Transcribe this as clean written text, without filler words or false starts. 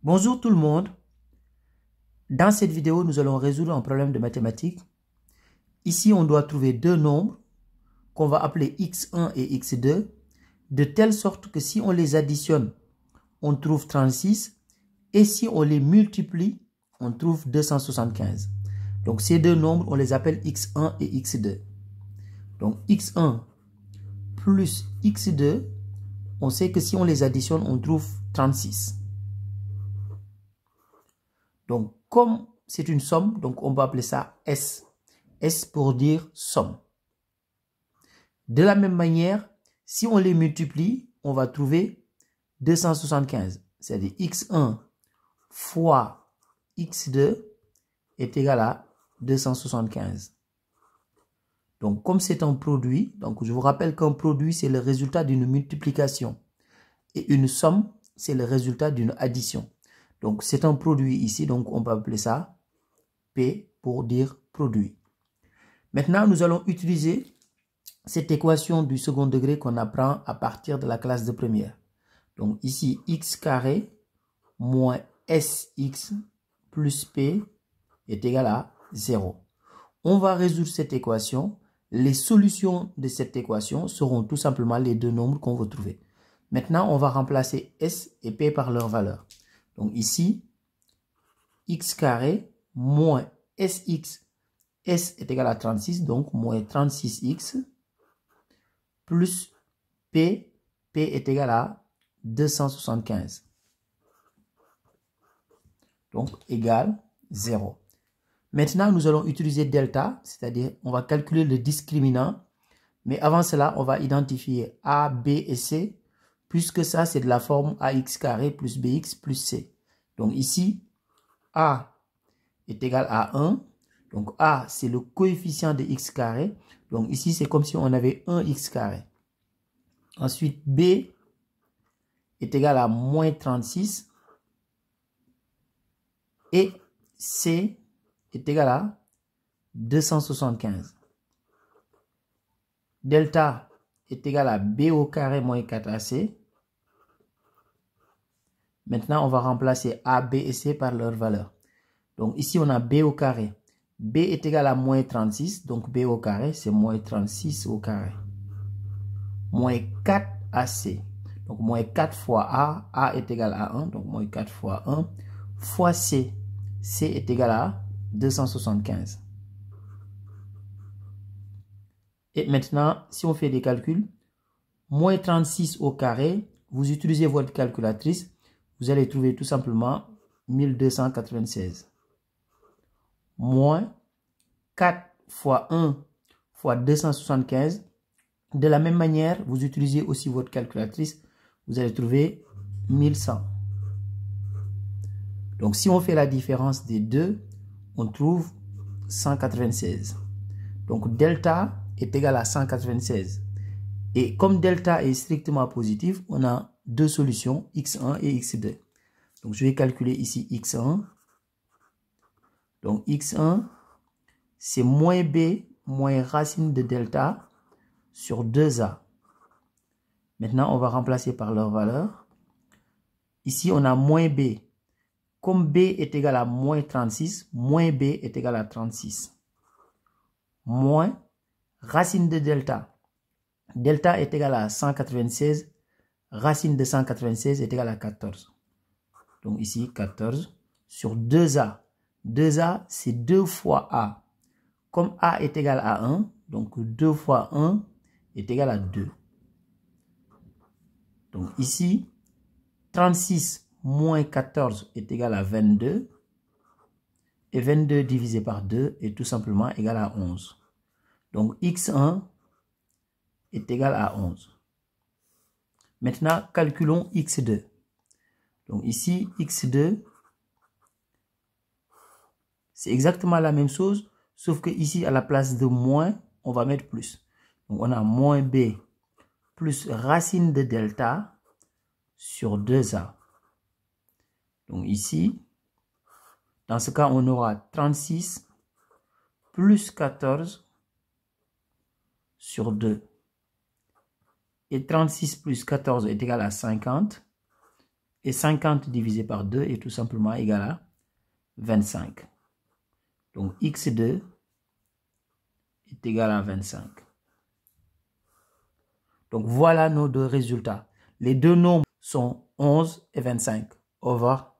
Bonjour tout le monde. Dans cette vidéo, nous allons résoudre un problème de mathématiques. Ici, on doit trouver deux nombres qu'on va appeler x1 et x2, de telle sorte que si on les additionne, on trouve 36, et si on les multiplie, on trouve 275. Donc ces deux nombres, on les appelle x1 et x2. Donc x1 plus x2, on sait que si on les additionne, on trouve 36. Donc, comme c'est une somme, donc on va appeler ça S. S pour dire somme. De la même manière, si on les multiplie, on va trouver 275. C'est-à-dire x1 fois x2 est égal à 275. Donc, comme c'est un produit, donc je vous rappelle qu'un produit, c'est le résultat d'une multiplication. Et une somme, c'est le résultat d'une addition. Donc, c'est un produit ici, donc on peut appeler ça P pour dire produit. Maintenant, nous allons utiliser cette équation du second degré qu'on apprend à partir de la classe de première. Donc ici, x carré moins sx plus p est égal à 0. On va résoudre cette équation. Les solutions de cette équation seront tout simplement les deux nombres qu'on va trouver. Maintenant, on va remplacer s et p par leur valeur. Donc ici, x carré moins sx, s est égal à 36, donc moins 36x, plus p est égal à 275. Donc, égal 0. Maintenant, nous allons utiliser delta, c'est-à-dire on va calculer le discriminant. Mais avant cela, on va identifier a, b et c, puisque ça, c'est de la forme ax carré plus bx plus c. Donc ici, a est égal à 1. Donc a, c'est le coefficient de x carré. Donc ici, c'est comme si on avait 1x carré. Ensuite, b est égal à moins 36. Et c est égal à 275. Delta est égal à b au carré moins 4ac. Maintenant, on va remplacer a, b et c par leur valeur. Donc ici, on a b au carré. B est égal à moins 36. Donc b au carré, c'est moins 36 au carré. Moins 4ac. Donc moins 4 fois a est égal à 1. Donc moins 4 fois 1 fois c. C est égal à 275. Et maintenant, si on fait des calculs, moins 36 au carré, vous utilisez votre calculatrice, vous allez trouver tout simplement 1296. Moins 4 fois 1 fois 275. De la même manière, vous utilisez aussi votre calculatrice, vous allez trouver 1100. Donc, si on fait la différence des deux, on trouve 196. Donc, delta est égal à 196. Et comme delta est strictement positif, on a deux solutions, x1 et x2. Donc, je vais calculer ici x1. Donc, x1, c'est moins b moins racine de delta sur 2a. Maintenant, on va remplacer par leur valeur. Ici, on a moins b. Comme b est égal à moins 36, moins b est égal à 36. Moins racine de delta. Delta est égal à 196. Racine de 196 est égal à 14. Donc ici, 14 sur 2a. 2a, c'est 2 fois a. Comme a est égal à 1, donc 2 fois 1 est égal à 2. Donc ici, 36 moins 14 est égal à 22. Et 22 divisé par 2 est tout simplement égal à 11. Donc x1 est égal à 11. Maintenant, calculons x2. Donc ici, x2, c'est exactement la même chose, sauf que ici, à la place de moins, on va mettre plus. Donc on a moins b plus racine de delta sur 2a. Donc ici, dans ce cas, on aura 36 plus 14 sur 2. Et 36 plus 14 est égal à 50. Et 50 divisé par 2 est tout simplement égal à 25. Donc x2 est égal à 25. Donc voilà nos deux résultats. Les deux nombres sont 11 et 25. Au revoir.